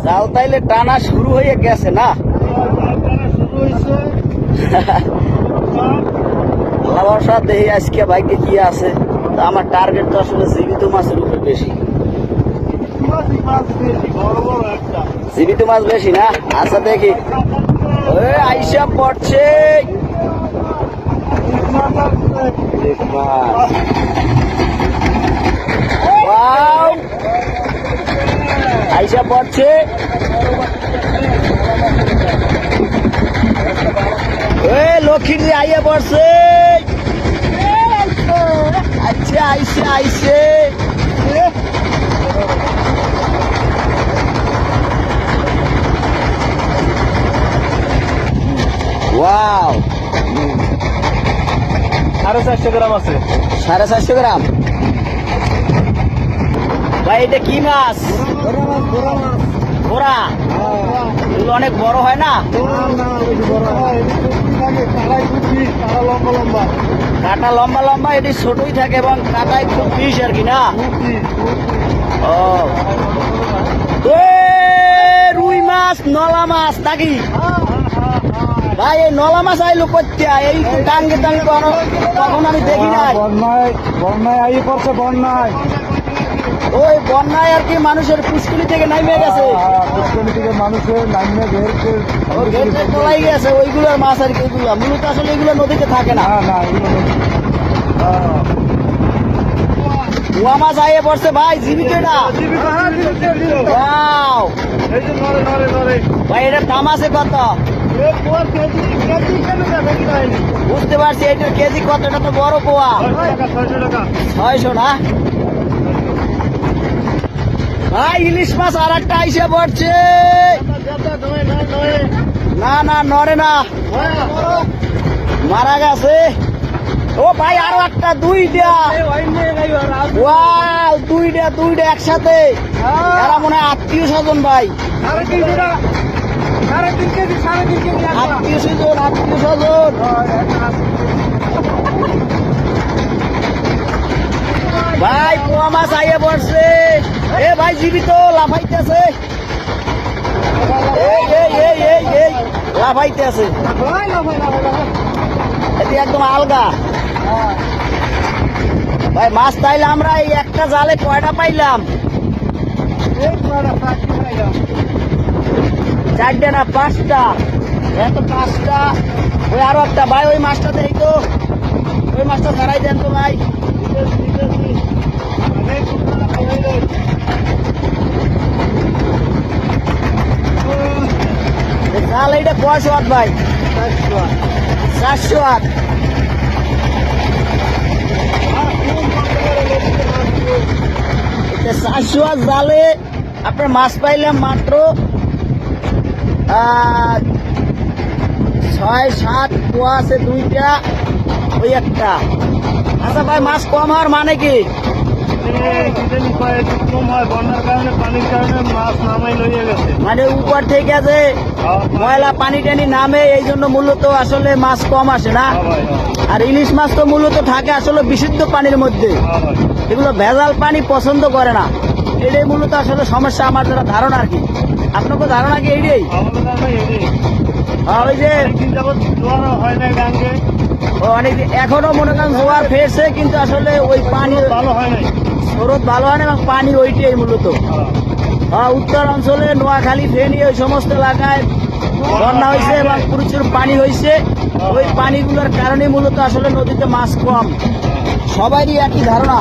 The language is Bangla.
জাল তাইলে টানা শুরু হয়ে গেছে না? আল্লাহ ভরসা, দেখি আজকে ভাইকে কি আছে। তো আমার টার্গেট তো আসলে জীবিত মাছের উপর বেশি। জীবিত মাছ বেশি না? আচ্ছা দেখি। ওই আইসা পড়ছে। আইসা পড়ছে। লক্ষ্মীর আইয়া পড়ছে। আচ্ছা আইসে আইসে। ওয়াও, 450 গ্রাম আছে। 450 গ্রাম। ভাই এটা কি মাছ? ঘোড়া। এগুলো অনেক বড় হয় না? কাটা লম্বা লম্বা, এটি ছোটই থাকে এবং কাটায় খুব পিস আর কি না? ও রুই মাছ, নলা মাছ নাকি ভাই? এই নলা মাছ আইলো করতে এই টাঙ্গে টাঙ্গে কখন আমি দেখি নাই। বন্যায় আই পড়ছে, বন্যায়। ওই বন্যায় আর কি মানুষের পুষ্করি থেকে নামে গেছে, পুষ্করি থেকে মানুষের নামে তোলাই গেছে ওইগুলোর মাছ আর কি। ওইগুলো মূলত আসলে এগুলো নদীতে থাকে না। কুয়া মাছ আইয়ে পড়ছে ভাই, জীবিত না? ভাই এটার দাম আছে কত? বুঝতে পারছি, এটার কেজি কত? এটা তো বড় পোয়া। 600 না ভাই? ইলিশ মাছ আর একটা আইসে পড়ছে। না না, নড়ে না, মারা গেছে। ও ভাই আরো একটা, দুইটা। ওয়াও, দুইটা একসাথে। এরা মনে হয় আত্মীয় স্বজন ভাই, আত্মীয় স্বজন। ভাই পোয়া মাছ আইয়া পড়ছে। এ ভাই জীবিত, লাফাইতেছে। লাফাইতেছে, এটি একদম আলগা। ভাই মাছ তাইলে আমরা এই একটা জালে কয়টা পাইলাম? 4টা না 5টা? এত 5টা। ওই আরো একটা ভাই, ওই মাছটা দেই তো, ওই মাছটা ছাড়াই দেন তো ভাই। জাল এইটা 500 হাত ভাই? 400 হাত। এটা 400 হাত জালে আপনার মাছ পাইলাম মাত্র 6-7 পোয়া আছে, দুইটা, ওই একটা। আচ্ছা ভাই মাছ কম হওয়ার মানে কি? মানে উপর থেকে যে ময়লা পানি টানি নামে, এই জন্য মূলত আসলে মাছ কম আসে না? আর ইলিশ মাছ তো মূলত থাকে আসলে বিশুদ্ধ পানির মধ্যে, এগুলো ভেজাল পানি পছন্দ করে না। এটাই মূলত আসলে সমস্যা, আমার যারা ধারণা আর কি। আপনাকে ধারণা কি এইটাই? ওই যে অনেকদিন এখনো মনে করেন জোয়ার ফেরছে, কিন্তু আসলে ওই পানি ভালো হয় নাই, স্রোত ভালো হয় না এবং পানি ওইটাই মূলত। উত্তর অঞ্চলে নোয়াখালী, ফেনী ওই সমস্ত এলাকায় বন্যা হয়েছে এবং প্রচুর পানি হয়েছে। ওই পানিগুলোর কারণে মূলত আসলে নদীতে মাছ কম। সবারই একই ধারণা।